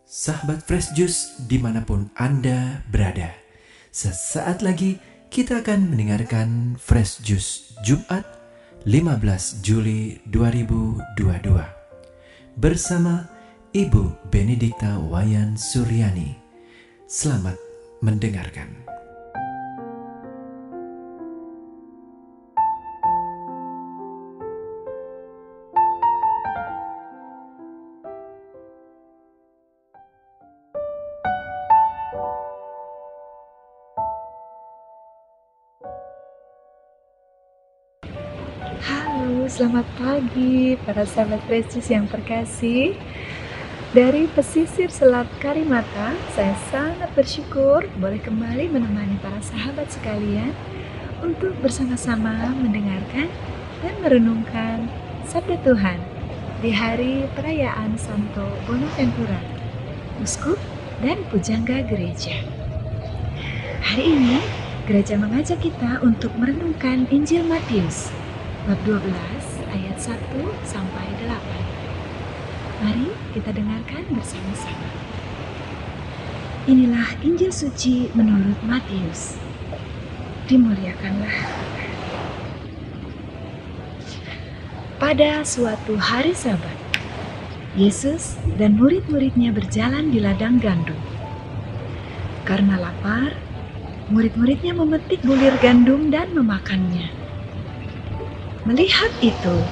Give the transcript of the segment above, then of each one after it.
Sahabat Fresh Juice dimanapun Anda berada, sesaat lagi kita akan mendengarkan Fresh Juice Jumat 15 Juli 2022 bersama Ibu Benedikta Wayan Suryani. Selamat mendengarkan. Halo, selamat pagi para sahabat Fresh Juice yang terkasih. Dari pesisir Selat Karimata, saya sangat bersyukur boleh kembali menemani para sahabat sekalian untuk bersama-sama mendengarkan dan merenungkan Sabda Tuhan di hari perayaan Santo Bonaventura, Uskup dan Pujangga Gereja. Hari ini, gereja mengajak kita untuk merenungkan Injil Matius bab 12 ayat 1 sampai 8. Mari kita dengarkan bersama-sama. Inilah Injil suci menurut Matius. Dimuliakanlah Tuhan. Pada suatu hari Sabat, Yesus dan murid-muridnya berjalan di ladang gandum. Karena lapar, murid-muridnya memetik bulir gandum dan memakannya. Melihat itu,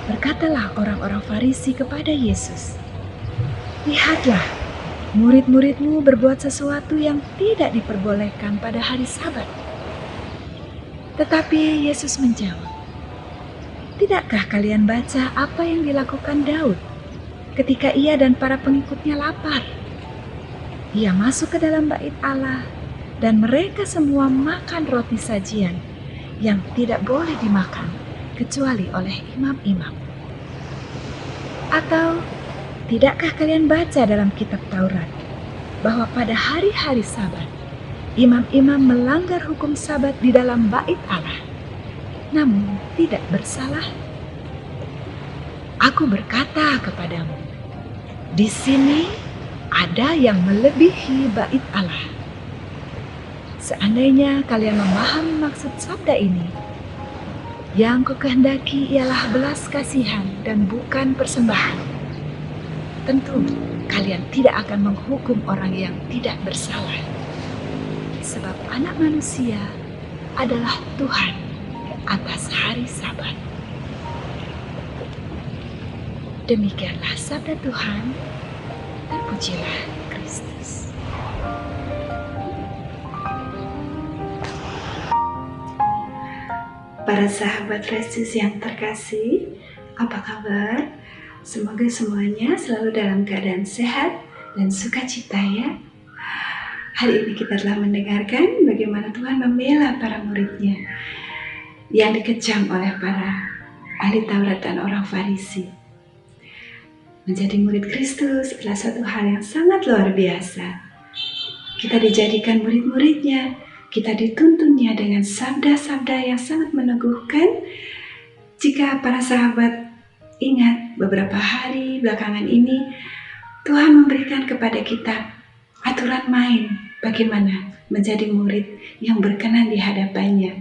berkatalah orang-orang Farisi kepada Yesus, "Lihatlah, murid-muridmu berbuat sesuatu yang tidak diperbolehkan pada hari Sabat." Tetapi Yesus menjawab, "Tidakkah kalian baca apa yang dilakukan Daud ketika ia dan para pengikutnya lapar? Ia masuk ke dalam bait Allah dan mereka semua makan roti sajian yang tidak boleh dimakan kecuali oleh imam-imam. Atau tidakkah kalian baca dalam kitab Taurat bahwa pada hari-hari Sabat imam-imam melanggar hukum Sabat di dalam bait Allah, namun tidak bersalah? Aku berkata kepadamu, di sini ada yang melebihi bait Allah. Seandainya kalian memahami maksud sabda ini, yang kukehendaki ialah belas kasihan dan bukan persembahan, tentu kalian tidak akan menghukum orang yang tidak bersalah. Sebab Anak Manusia adalah Tuhan atas hari Sabat." Demikianlah sabda Tuhan. Terpujilah Kristus. Para sahabat Fresh Juice yang terkasih, apa kabar? Semoga semuanya selalu dalam keadaan sehat dan sukacita ya. Hari ini kita telah mendengarkan bagaimana Tuhan membela para muridnya yang dikecam oleh para ahli Taurat dan orang Farisi. Menjadi murid Kristus adalah suatu hal yang sangat luar biasa. Kita dijadikan murid-muridnya, kita dituntunnya dengan sabda-sabda yang sangat meneguhkan. Jika para sahabat ingat beberapa hari belakangan ini, Tuhan memberikan kepada kita aturan main bagaimana menjadi murid yang berkenan di hadapannya.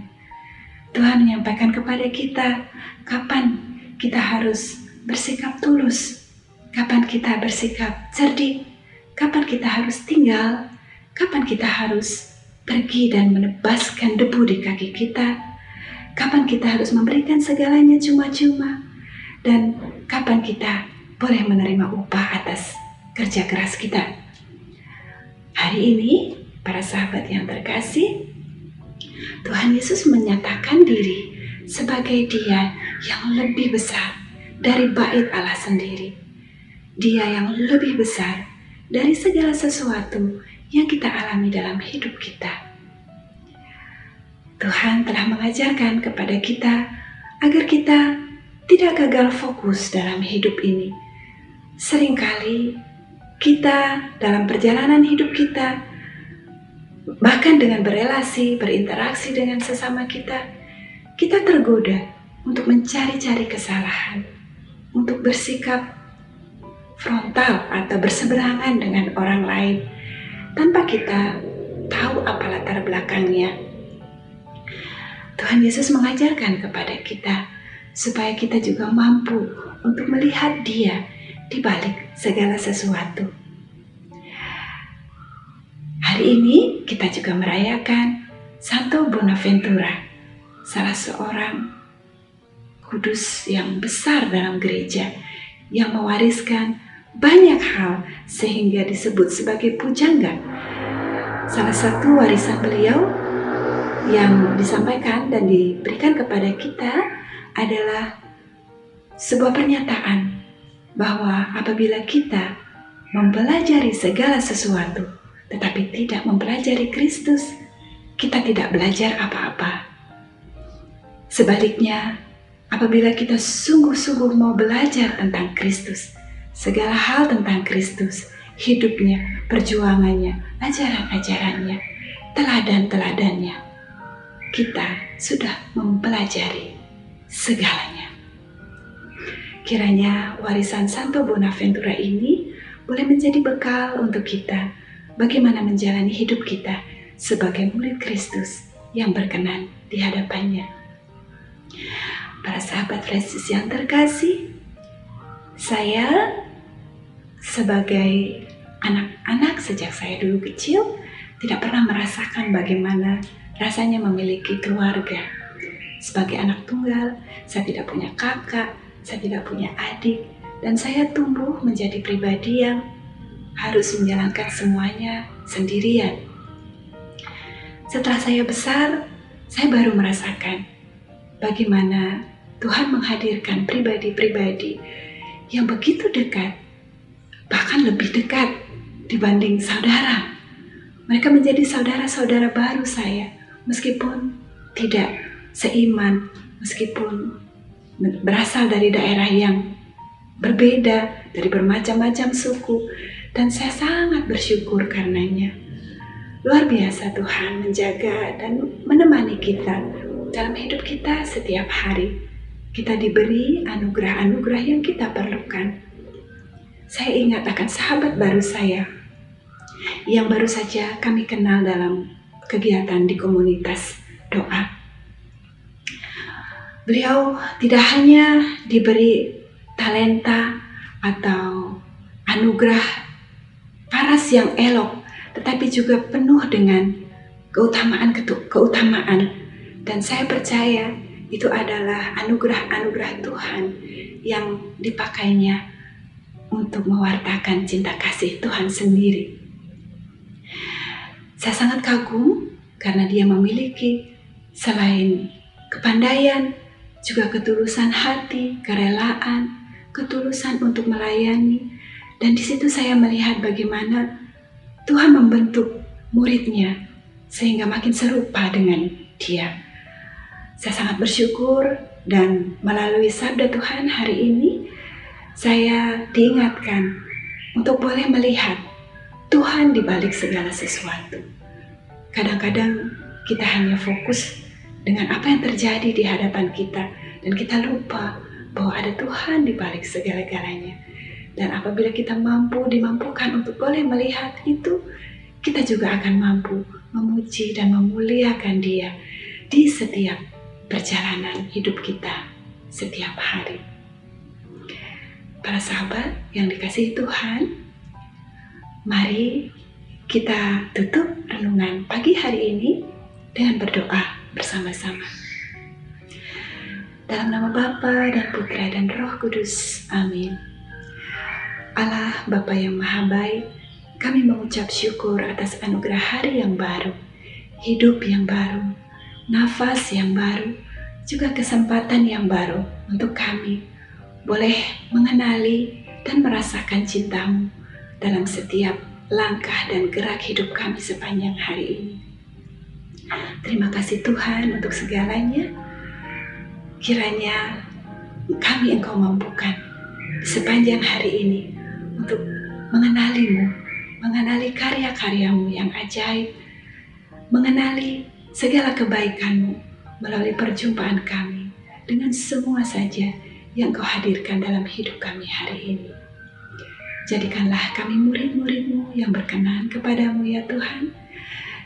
Tuhan menyampaikan kepada kita kapan kita harus bersikap tulus, kapan kita bersikap cerdik, kapan kita harus tinggal, kapan kita harus pergi dan menebaskan debu di kaki kita, kapan kita harus memberikan segalanya cuma-cuma, dan kapan kita boleh menerima upah atas kerja keras kita. Hari ini, para sahabat yang terkasih, Tuhan Yesus menyatakan diri sebagai Dia yang lebih besar dari bait Allah sendiri. Dia yang lebih besar dari segala sesuatu yang kita alami dalam hidup kita. Tuhan telah mengajarkan kepada kita agar kita tidak gagal fokus dalam hidup ini. Seringkali kita dalam perjalanan hidup kita, bahkan dengan berelasi, berinteraksi dengan sesama kita tergoda untuk mencari-cari kesalahan, untuk bersikap frontal atau berseberangan dengan orang lain tanpa kita tahu apa latar belakangnya. Tuhan Yesus mengajarkan kepada kita supaya kita juga mampu untuk melihat Dia di balik segala sesuatu. Hari ini kita juga merayakan Santo Bonaventura, salah seorang kudus yang besar dalam gereja yang mewariskan banyak hal sehingga disebut sebagai pujangga. Salah satu warisan beliau yang disampaikan dan diberikan kepada kita adalah sebuah pernyataan bahwa apabila kita mempelajari segala sesuatu tetapi tidak mempelajari Kristus, kita tidak belajar apa-apa. Sebaliknya, apabila kita sungguh-sungguh mau belajar tentang Kristus, segala hal tentang Kristus, hidupnya, perjuangannya, ajaran-ajarannya, teladan-teladannya, kita sudah mempelajari segalanya. Kiranya warisan Santo Bonaventura ini boleh menjadi bekal untuk kita bagaimana menjalani hidup kita sebagai murid Kristus yang berkenan di hadapannya. Para sahabat Yesus yang terkasih, saya sebagai anak-anak sejak saya dulu kecil tidak pernah merasakan bagaimana rasanya memiliki keluarga. Sebagai anak tunggal, saya tidak punya kakak, saya tidak punya adik, dan saya tumbuh menjadi pribadi yang harus menjalankan semuanya sendirian. Setelah saya besar, saya baru merasakan bagaimana Tuhan menghadirkan pribadi-pribadi yang begitu dekat, bahkan lebih dekat dibanding saudara. Mereka menjadi saudara-saudara baru saya, meskipun tidak seiman, meskipun berasal dari daerah yang berbeda, dari bermacam-macam suku, dan saya sangat bersyukur karenanya. Luar biasa Tuhan menjaga dan menemani kita dalam hidup kita setiap hari. Kita diberi anugerah-anugerah yang kita perlukan. Saya ingat akan sahabat baru saya yang baru saja kami kenal dalam kegiatan di komunitas doa. Beliau tidak hanya diberi talenta atau anugerah paras yang elok, tetapi juga penuh dengan keutamaan. Dan saya percaya itu adalah anugerah-anugerah Tuhan yang dipakainya untuk mewartakan cinta kasih Tuhan sendiri. Saya sangat kagum karena dia memiliki selain kepandaian, juga ketulusan hati, kerelaan, ketulusan untuk melayani. Dan di situ saya melihat bagaimana Tuhan membentuk muridnya sehingga makin serupa dengan dia. Saya sangat bersyukur dan melalui sabda Tuhan hari ini saya diingatkan untuk boleh melihat Tuhan di balik segala sesuatu. Kadang-kadang kita hanya fokus dengan apa yang terjadi di hadapan kita dan kita lupa bahwa ada Tuhan di balik segala-galanya. Dan apabila kita dimampukan untuk boleh melihat itu, kita juga akan mampu memuji dan memuliakan Dia di setiap perjalanan hidup kita setiap hari. Para sahabat yang dikasihi Tuhan, mari kita tutup renungan pagi hari ini dengan berdoa bersama-sama. Dalam nama Bapa dan Putra dan Roh Kudus, amin. Allah Bapa yang Maha Baik, kami mengucap syukur atas anugerah hari yang baru, hidup yang baru, nafas yang baru, juga kesempatan yang baru untuk kami boleh mengenali dan merasakan cinta-Mu dalam setiap langkah dan gerak hidup kami sepanjang hari ini. Terima kasih Tuhan untuk segalanya. Kiranya kami Engkau mampukan sepanjang hari ini untuk mengenali-Mu, mengenali karya-karya-Mu yang ajaib, mengenali segala kebaikan-Mu melalui perjumpaan kami dengan semua saja yang Kau hadirkan dalam hidup kami hari ini. Jadikanlah kami murid-murid-Mu yang berkenan kepadamu ya Tuhan.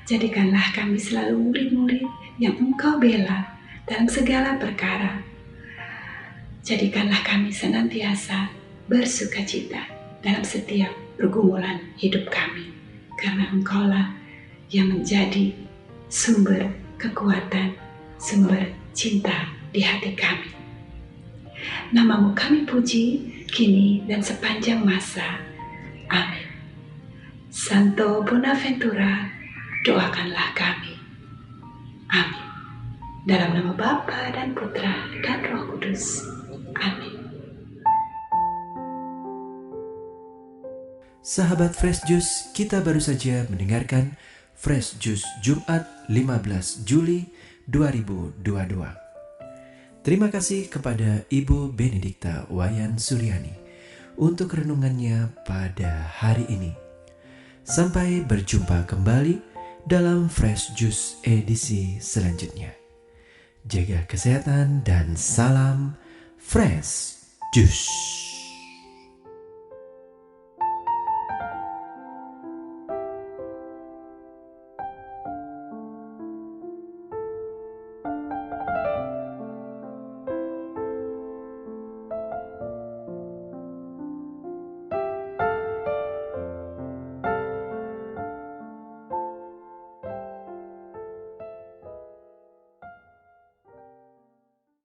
Jadikanlah kami selalu murid-murid yang Engkau bela dalam segala perkara. Jadikanlah kami senantiasa bersukacita dalam setiap pergumulan hidup kami. Karena Engkaulah yang menjadi sumber kekuatan, sumber cinta di hati kami. Namamu kami puji, kini dan sepanjang masa. Amin. Santo Bonaventura, doakanlah kami. Amin. Dalam nama Bapa dan Putra dan Roh Kudus. Amin. Sahabat Fresh Juice, kita baru saja mendengarkan Fresh Juice Jumat 15 Juli 2022. Terima kasih kepada Ibu Benedikta Wayan Suryani untuk renungannya pada hari ini. Sampai berjumpa kembali dalam Fresh Juice edisi selanjutnya. Jaga kesehatan dan salam Fresh Juice.